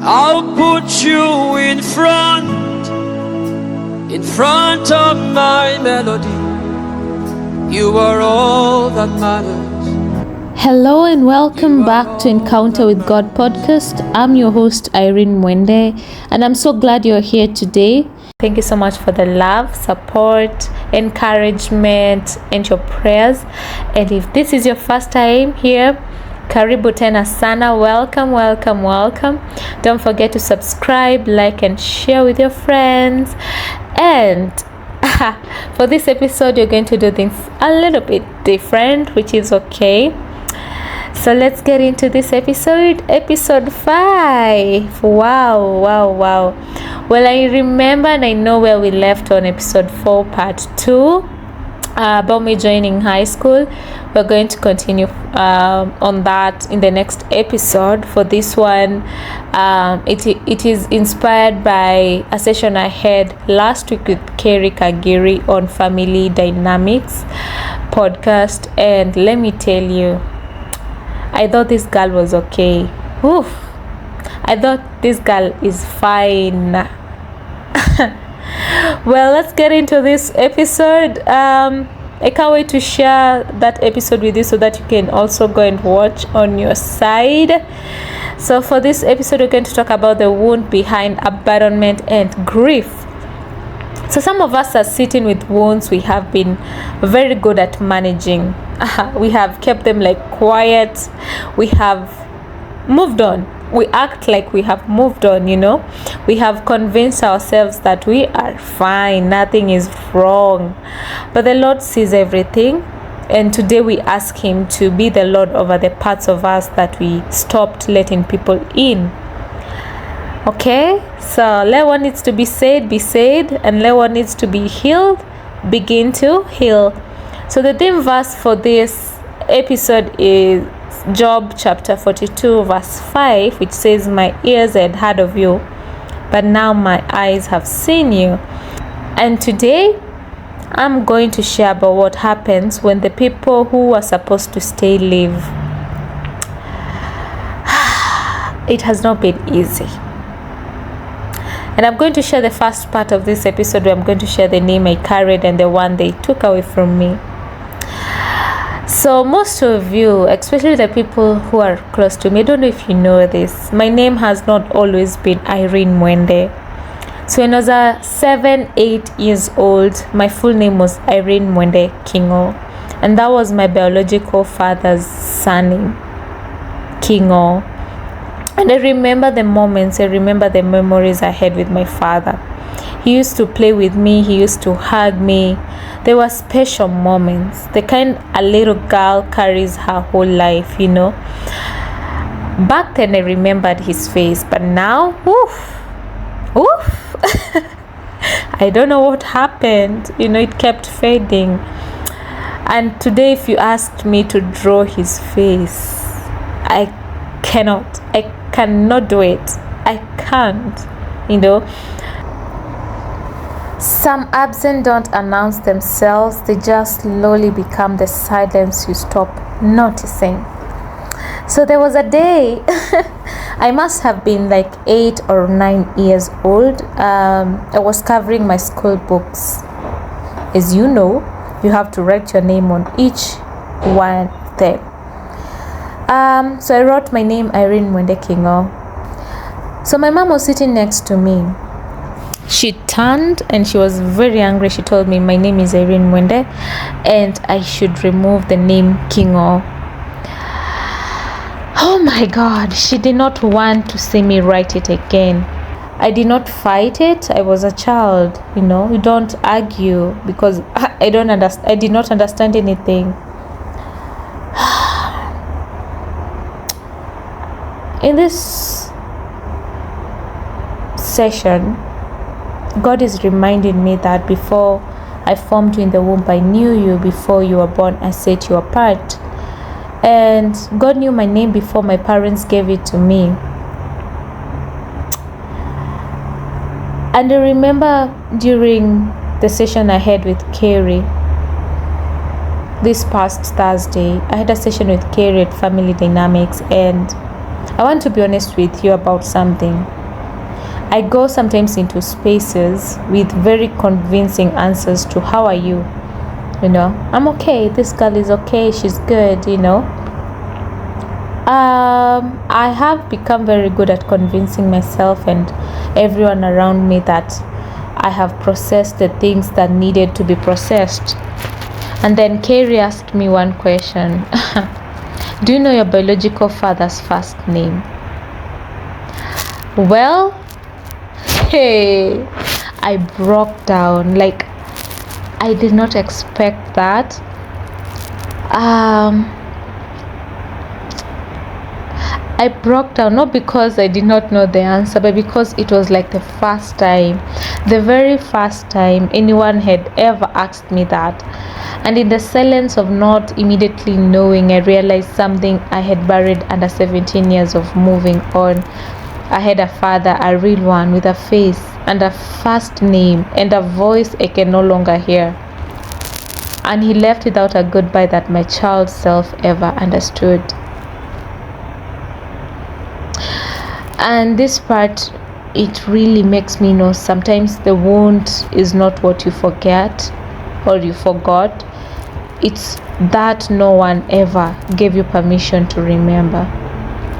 I'll put you in front of my melody. You are all that matters. Hello and welcome back to Encounter with God podcast. I'm your host Irene Mwende, and I'm so glad you're here today. Thank you so much for the love, support, encouragement, and your prayers. And if this is your first time here, karibu tena sana. Welcome. Don't forget to subscribe, like, and share with your friends. And for this episode, you're going to do things a little bit different, which is okay. So let's get into this episode 5. Wow. Well, I remember and I know where we left on episode 4 part 2 about me joining high school. We're going to continue on that in the next episode. For this one, it is inspired by a session I had last week with Kerry Kagiri on family dynamics podcast, and let me tell you, I thought this girl was okay. Oof. I thought this girl is fine. Well, let's get into this episode. I can't wait to share that episode with you so that you can also go and watch on your side. So for this episode, we're going to talk about the wound behind abandonment and grief. So some of us are sitting with wounds we have been very good at managing. We have kept them like quiet. We have moved on. We act like we have moved on, We have convinced ourselves that we are fine, nothing is wrong. But the Lord sees everything. And today we ask Him to be the Lord over the parts of us that we stopped letting people in. Okay, so let what needs to be said, and let what needs to be healed, begin to heal. So the theme verse for this episode is Job chapter 42 verse 5, which says, "My ears had heard of you, but now my eyes have seen you." And today I'm going to share about what happens when the people who are supposed to stay leave. It has not been easy. And I'm going to share the first part of this episode where I'm going to share the name I carried and the one they took away from me. So most of you, especially the people who are close to me, I don't know if you know this, my name has not always been Irene Mwende. So when I was 7-8 years old, my full name was Irene Mwende Kingo, and that was my biological father's surname, Kingo. And I remember the moments, I remember the memories I had with my father. He used to play with me, he used to hug me. There were special moments, the kind a little girl carries her whole life, Back then I remembered his face, but now, oof. I don't know what happened, it kept fading. And today if you asked me to draw his face, I cannot do it. I can't, Some absent don't announce themselves, they just slowly become the silence you stop noticing. So there was a day, I must have been like 8 or 9 years old. I was covering my school books. As you know, you have to write your name on each one of them. So I wrote my name, Irene Mwende Kingo. So my mom was sitting next to me. She turned and she was very angry. She told me my name is Irene Mwende and I should remove the name Kingo. Oh my God, she did not want to see me write it again. I did not fight it. I was a child, you don't argue because I did not understand anything. In this session, God is reminding me that before I formed you in the womb, I knew you. Before you were born, I set you apart. And God knew my name before my parents gave it to me. And I remember during the session I had with Kerry, this past Thursday, I had a session with Kerry at Family Dynamics, and I want to be honest with you about something. I go sometimes into spaces with very convincing answers to how are you? I'm okay, this girl is okay, she's good, I have become very good at convincing myself and everyone around me that I have processed the things that needed to be processed. And then Carrie asked me one question. Do you know your biological father's first name? Well, hey, I broke down. Like, I did not expect that. I broke down, not because I did not know the answer, but because it was like the very first time anyone had ever asked me that. And in the silence of not immediately knowing, I realized something I had buried under 17 years of moving on. I had a father, a real one, with a face and a first name and a voice I can no longer hear. And he left without a goodbye that my child self ever understood. And this part, it really makes me know sometimes the wound is not what you forget or you forgot. It's that no one ever gave you permission to remember.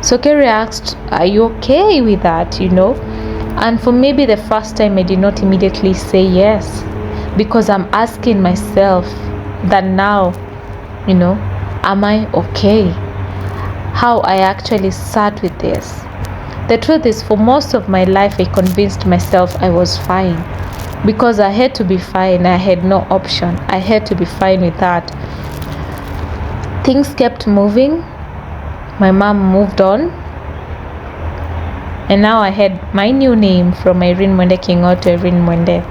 So Kerry asked, are you okay with that, And for maybe the first time, I did not immediately say yes, because I'm asking myself that now, am I okay? How I actually sat with this. The truth is, for most of my life, I convinced myself I was fine because I had to be fine. I had no option. I had to be fine with that. Things kept moving. My mom moved on. And now I had my new name from Irene Mwende Kingo to Irene Mwende.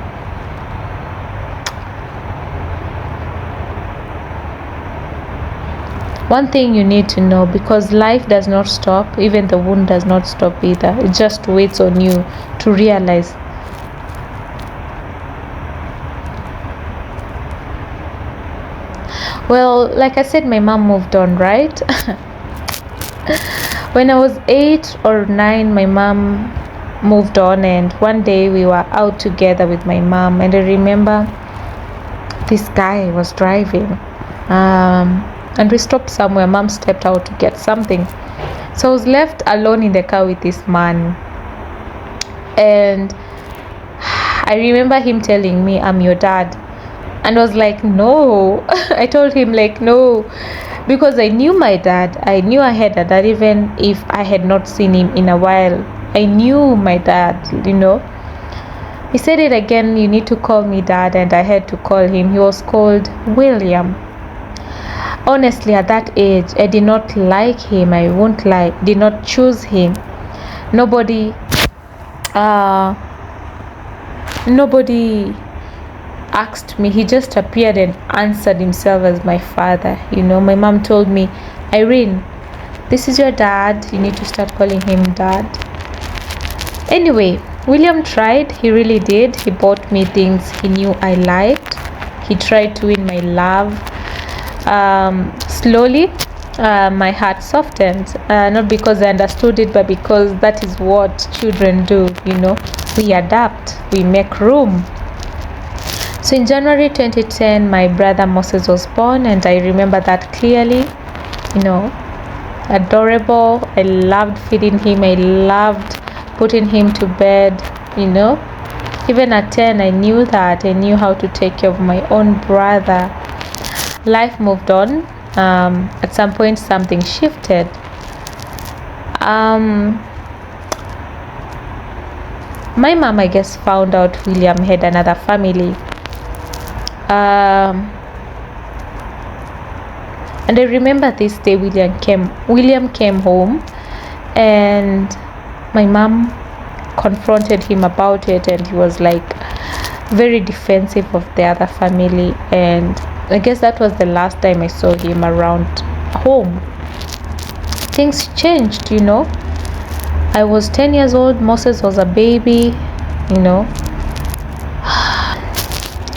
One thing you need to know, because life does not stop, even the wound does not stop either. It just waits on you to realize. Well, like I said, my mom moved on, right? When I was 8 or 9, my mom moved on, and one day we were out together with my mom, and I remember this guy was driving. And we stopped somewhere. Mom stepped out to get something. So I was left alone in the car with this man. And I remember him telling me, I'm your dad. And I was like, no. I told him, like, no. Because I knew my dad. I knew I had a dad, even if I had not seen him in a while. I knew my dad, He said it again, you need to call me dad. And I had to call him. He was called William. Honestly, at that age, I did not like him. I won't lie. Did not choose him. Nobody asked me. He just appeared and answered himself as my father. My mom told me, Irene, this is your dad. You need to start calling him dad. Anyway, William tried. He really did. He bought me things he knew I liked. He tried to win my love. Slowly, my heart softened, not because I understood it, but because that is what children do. We adapt, we make room. So in January 2010, my brother Moses was born, and I remember that clearly. Adorable. I loved feeding him. I loved putting him to bed. Even at 10, I knew that. I knew how to take care of my own brother. Life moved on. At some point, something shifted. My mom, I guess, found out William had another family. And I remember this day William came home, and my mom confronted him about it, and he was like very defensive of the other family. And I guess that was the last time I saw him around home. Things changed, I was 10 years old. Moses was a baby,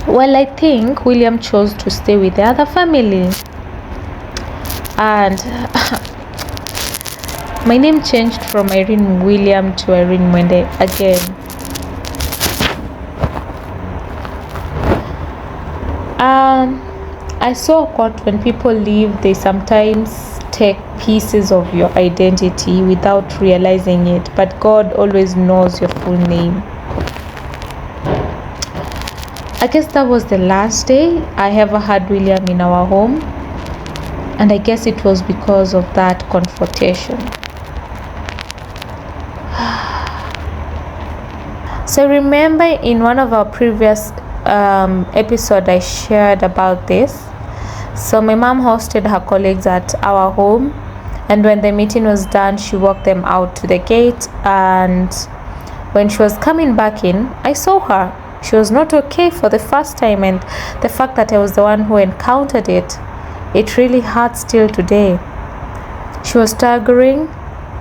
Well, I think William chose to stay with the other family. And My name changed from Irene William to Irene Mwende again. I saw a quote: when people leave, they sometimes take pieces of your identity without realizing it, but God always knows your full name. I guess that was the last day I ever had William in our home, and I guess it was because of that confrontation. So remember, in one of our previous episode I shared about this. So my mom hosted her colleagues at our home, and when the meeting was done, she walked them out to the gate, and when she was coming back in, I saw her. She was not okay for the first time, and the fact that I was the one who encountered it really hurts till today. She was staggering.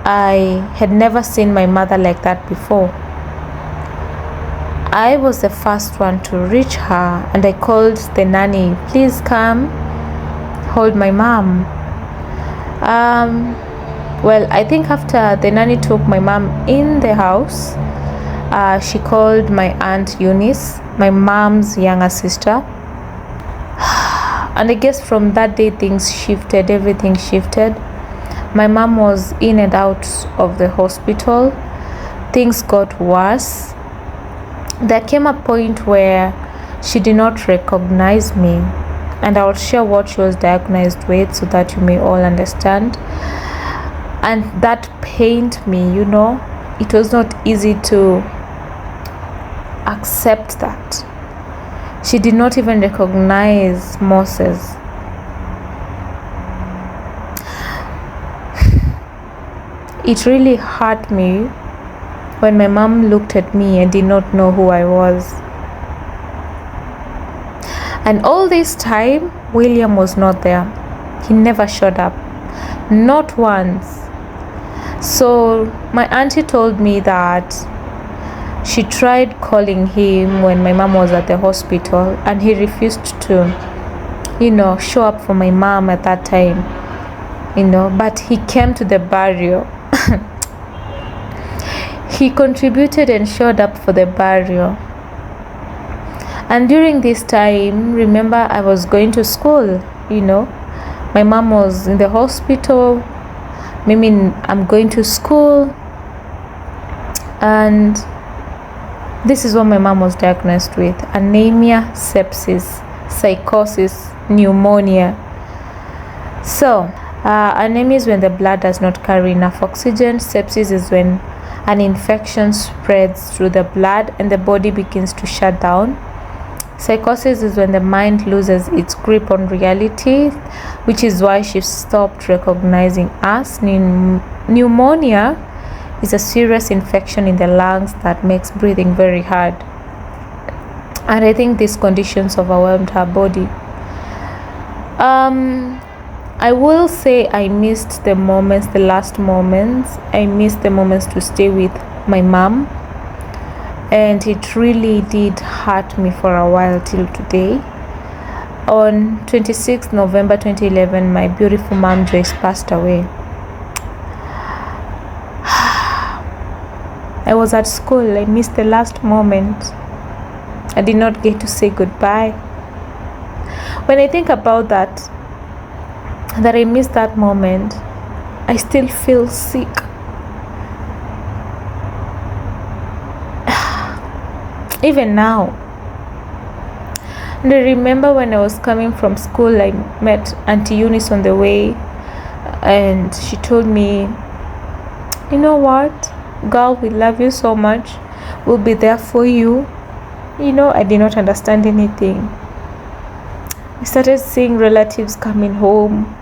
I had never seen my mother like that before. I was the first one to reach her, and I called the nanny, please come hold my mom. Well, I think after the nanny took my mom in the house, she called my aunt Eunice, my mom's younger sister. And I guess from that day things shifted, everything shifted. My mom was in and out of the hospital. Things got worse. There came a point where she did not recognize me, and I'll share what she was diagnosed with so that you may all understand. And that pained me, it was not easy to accept that. She did not even recognize Moses. It really hurt me when my mom looked at me and did not know who I was. And all this time, William was not there. He never showed up, not once. So my auntie told me that she tried calling him when my mom was at the hospital, and he refused to, show up for my mom at that time, but he came to the burial. He contributed and showed up for the burial. And during this time, remember, I was going to school, my mom was in the hospital, I'm going to school, and this is what my mom was diagnosed with: anemia, sepsis, psychosis, pneumonia. So anemia is when the blood does not carry enough oxygen. Sepsis is when an infection spreads through the blood and the body begins to shut down. Psychosis is when the mind loses its grip on reality, which is why she stopped recognizing us. Pneumonia is a serious infection in the lungs that makes breathing very hard. And I think these conditions overwhelmed her body. I will say I missed the moments, the last moments. I missed the moments to stay with my mom. And it really did hurt me for a while till today. On 26th November 2011, my beautiful mom Joyce passed away. I was at school. I missed the last moment. I did not get to say goodbye. When I think about that I missed that moment, I still feel sick. Even now. And I remember when I was coming from school, I met Auntie Eunice on the way, and she told me, you know what, girl, we love you so much. We'll be there for you. I did not understand anything. I started seeing relatives coming home.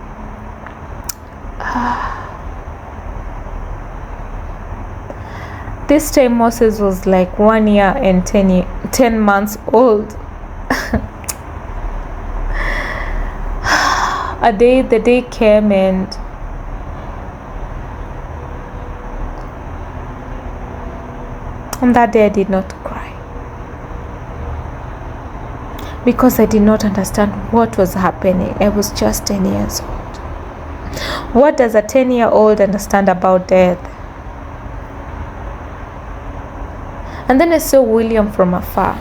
This time Moses was like 1 year and 10 months old. The day came, and on that day I did not cry, because I did not understand what was happening. I was just 10 years old. What does a 10-year-old understand about death? And then I saw William from afar.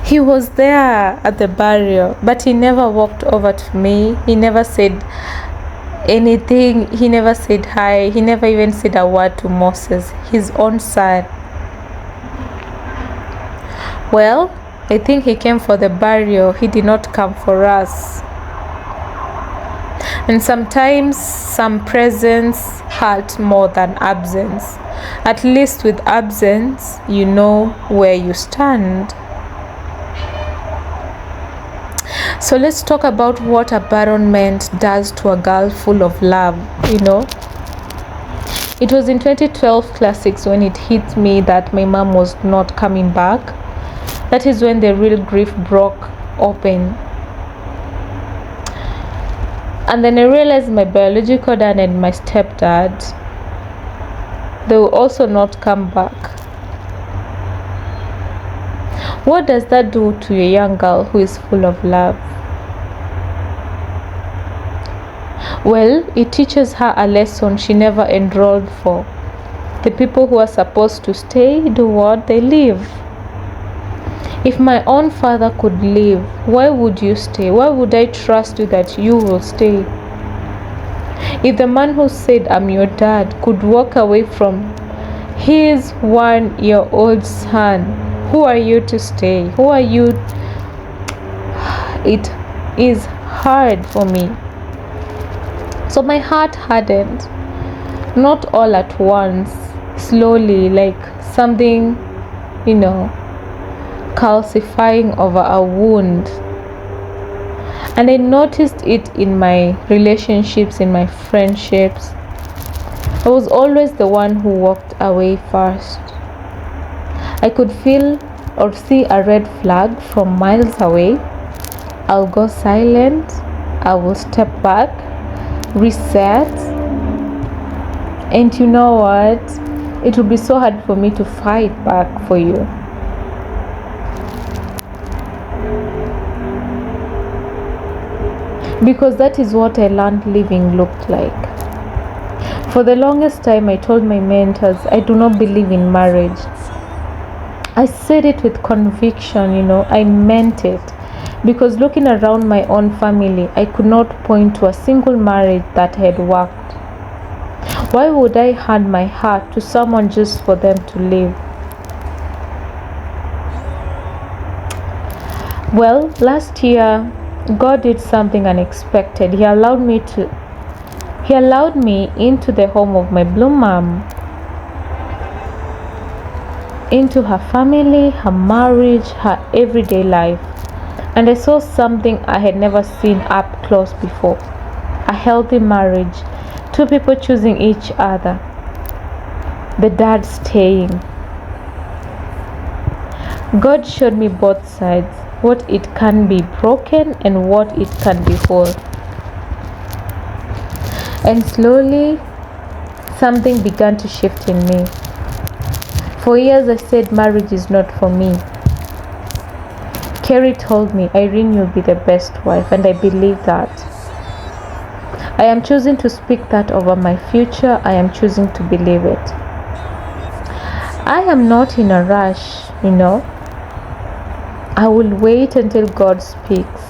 He was there at the burial, but he never walked over to me. He never said anything. He never said hi. He never even said a word to Moses, his own son. Well, I think he came for the burial. He did not come for us. And sometimes some presence hurt more than absence. At least with absence, you know where you stand. So let's talk about what abandonment does to a girl full of love, It was in 2012 classics when it hit me that my mom was not coming back. That is when the real grief broke open. And then I realized my biological dad and my stepdad, they will also not come back. What does that do to a young girl who is full of love? Well, it teaches her a lesson she never enrolled for. The people who are supposed to stay do what? They leave. If my own father could leave, why would you stay? Why would I trust you that you will stay? If the man who said, "I'm your dad," could walk away from his 1-year-old son, who are you to stay? Who are you? It is hard for me. So my heart hardened, not all at once, slowly, like something, calcifying over a wound. And I noticed it in my relationships, in my friendships. I was always the one who walked away first. I could feel or see a red flag from miles away. I'll go silent. I will step back, reset. And you know what? It will be so hard for me to fight back for you. Because that is what I learned living looked like. For the longest time, I told my mentors, I do not believe in marriage. I said it with conviction, I meant it. Because looking around my own family, I could not point to a single marriage that had worked. Why would I hand my heart to someone just for them to live? Well, last year, God did something unexpected. He allowed me into the home of my blue mom, into her family, her marriage, her everyday life. And I saw something I had never seen up close before. A healthy marriage, 2 people choosing each other, the dad staying. God showed me both sides, what it can be broken and what it can be whole. And slowly, something began to shift in me. For years I said marriage is not for me. Carrie told me, Irene, you'll be the best wife, and I believe that. I am choosing to speak that over my future. I am choosing to believe it. I am not in a rush, I will wait until God speaks.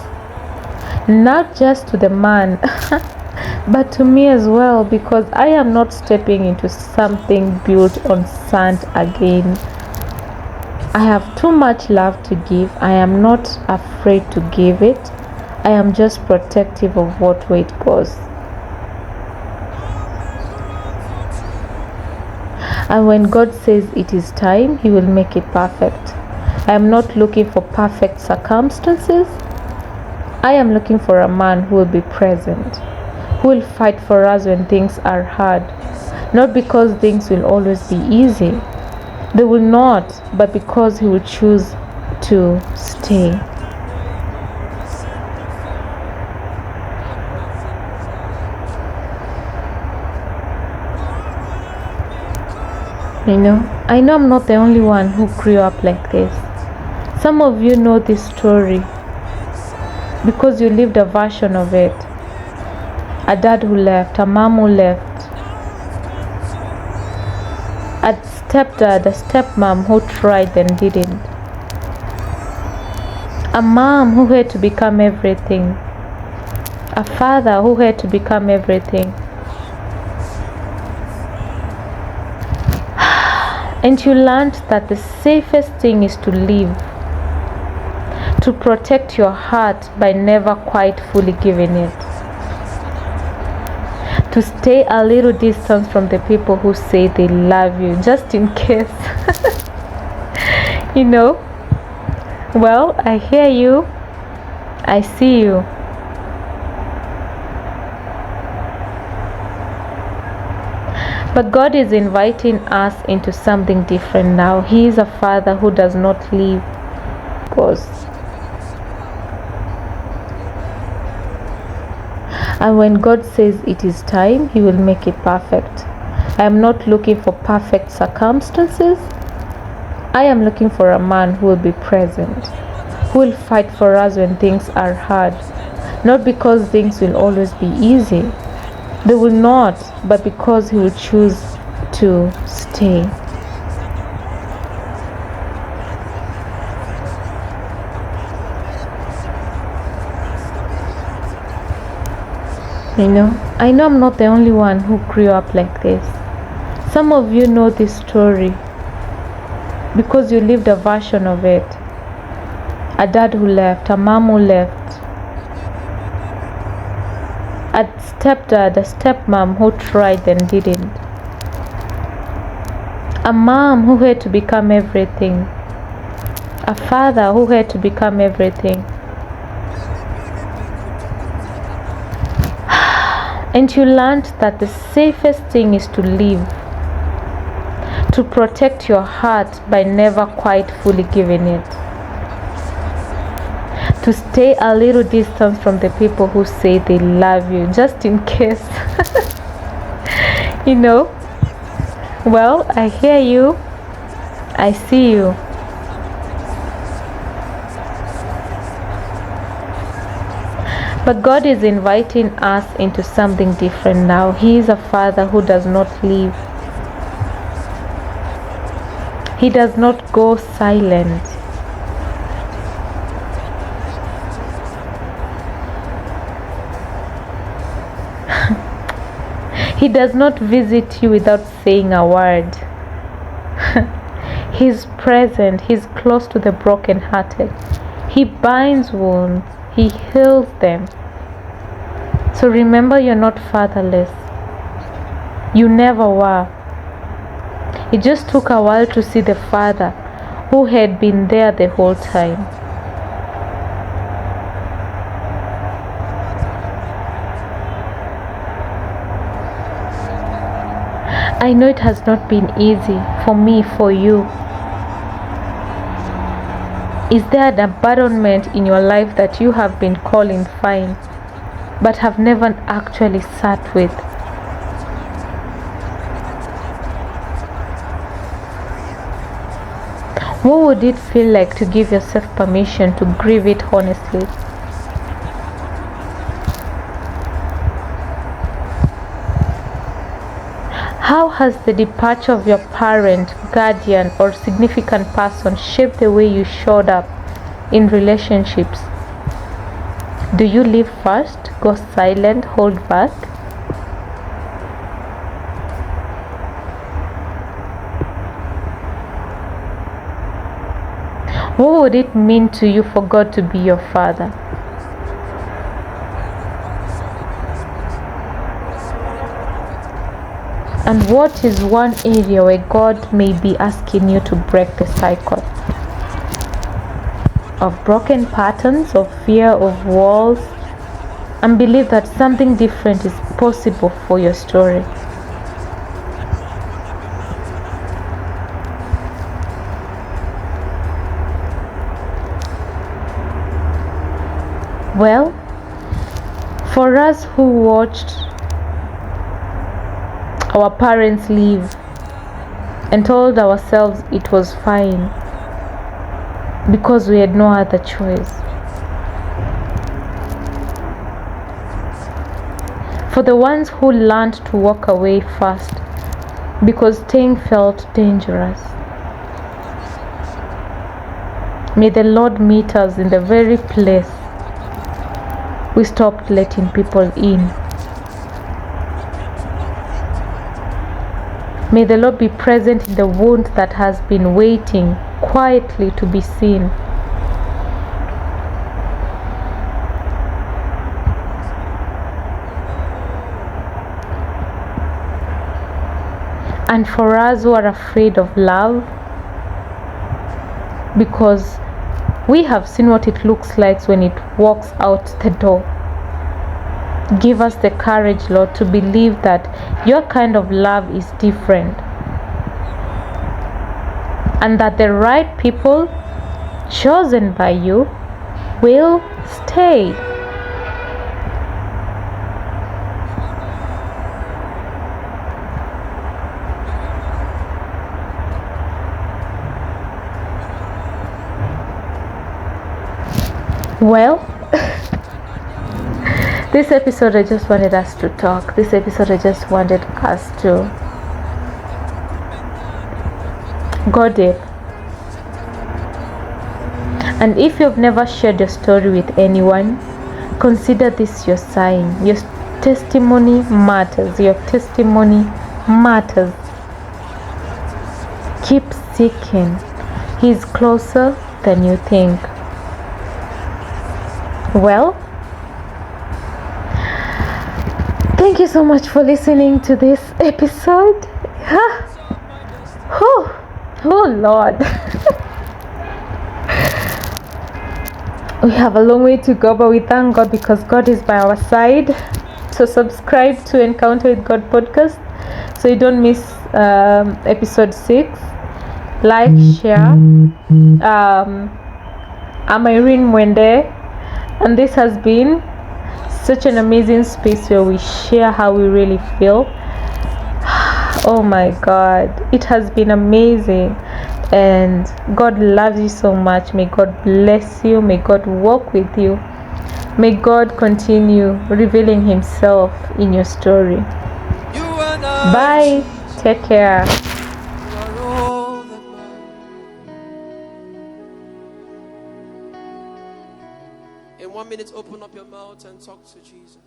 Not just to the man, but to me as well, because I am not stepping into something built on sand again. I have too much love to give. I am not afraid to give it. I am just protective of what way it goes. And when God says it is time, He will make it perfect. I am not looking for perfect circumstances. I am looking for a man who will be present, who will fight for us when things are hard. Not because things will always be easy. They will not, but because He will choose to stay. I know I'm not the only one who grew up like this. Some of you know this story. because you lived a version of it. A dad who left, a mom who left, a stepdad, a stepmom who tried and didn't, a mom who had to become everything, a father who had to become everything. And you learned that the safest thing is to leave, to protect your heart by never quite fully giving it, to stay a little distance from the people who say they love you, just in case. You know, well, I hear you, I see you. But God is inviting us into something different now. He is a father who does not leave us. And when God says it is time, He will make it perfect. I am not looking for perfect circumstances. I am looking for a man who will be present, who will fight for us when things are hard. Not because things will always be easy. They will not, but because He will choose to stay. You know, I know I'm not the only one who grew up like this. Some of you know this story because you lived a version of it. A dad who left, a mom who left, a stepdad, a stepmom who tried and didn't, a mom who had to become everything, a father who had to become everything. And you learned that the safest thing is to leave, to protect your heart by never quite fully giving it, to stay a little distance from the people who say they love you, just in case. You know, well, I hear you, I see you. But God is inviting us into something different now. He is a father who does not leave. He does not go silent. He does not visit you without saying a word. He's present. He's close to the brokenhearted. He binds wounds. He heals them. So remember, you're not fatherless. You never were. It just took a while to see the Father who had been there the whole time. I know it has not been easy for me, for you. Is there an abandonment in your life that you have been calling fine, but have never actually sat with? What would it feel like to give yourself permission to grieve it honestly? How has the departure of your parent, guardian, or significant person shaped the way you showed up in relationships? Do you leave first, go silent, hold back? What would it mean to you for God to be your Father? And what is one area where God may be asking you to break the cycle of broken patterns, of fear, of walls, and believe that something different is possible for your story? Well, for us who watched our parents leave and told ourselves it was fine because we had no other choice, For the ones who learned to walk away fast because staying felt dangerous. May the Lord meet us in the very place we stopped letting people in. May the Lord be present in the wound that has been waiting quietly to be seen. And for us who are afraid of love, because we have seen what it looks like when it walks out the door, give us the courage, Lord, to believe that your kind of love is different, and that the right people chosen by you will stay. Well, this episode I just wanted us to talk. This episode I just wanted us to go deep. And if you've never shared your story with anyone, consider this your sign. Your testimony matters. Your testimony matters. Keep seeking. He's closer than you think. Well, thank you so much for listening to this episode. Oh Lord. We have a long way to go, but we thank God because God is by our side. So subscribe to Encounter with God podcast so you don't miss episode 6. Like, share. I'm Irene Mwende, and this has been such an amazing space where we share how we really feel. Oh my God, it has been amazing, and God loves you so much. May God bless you. May God walk with you. May God continue revealing himself in your story. Bye. Take care. In 1 minute, open up your mouth and talk to Jesus.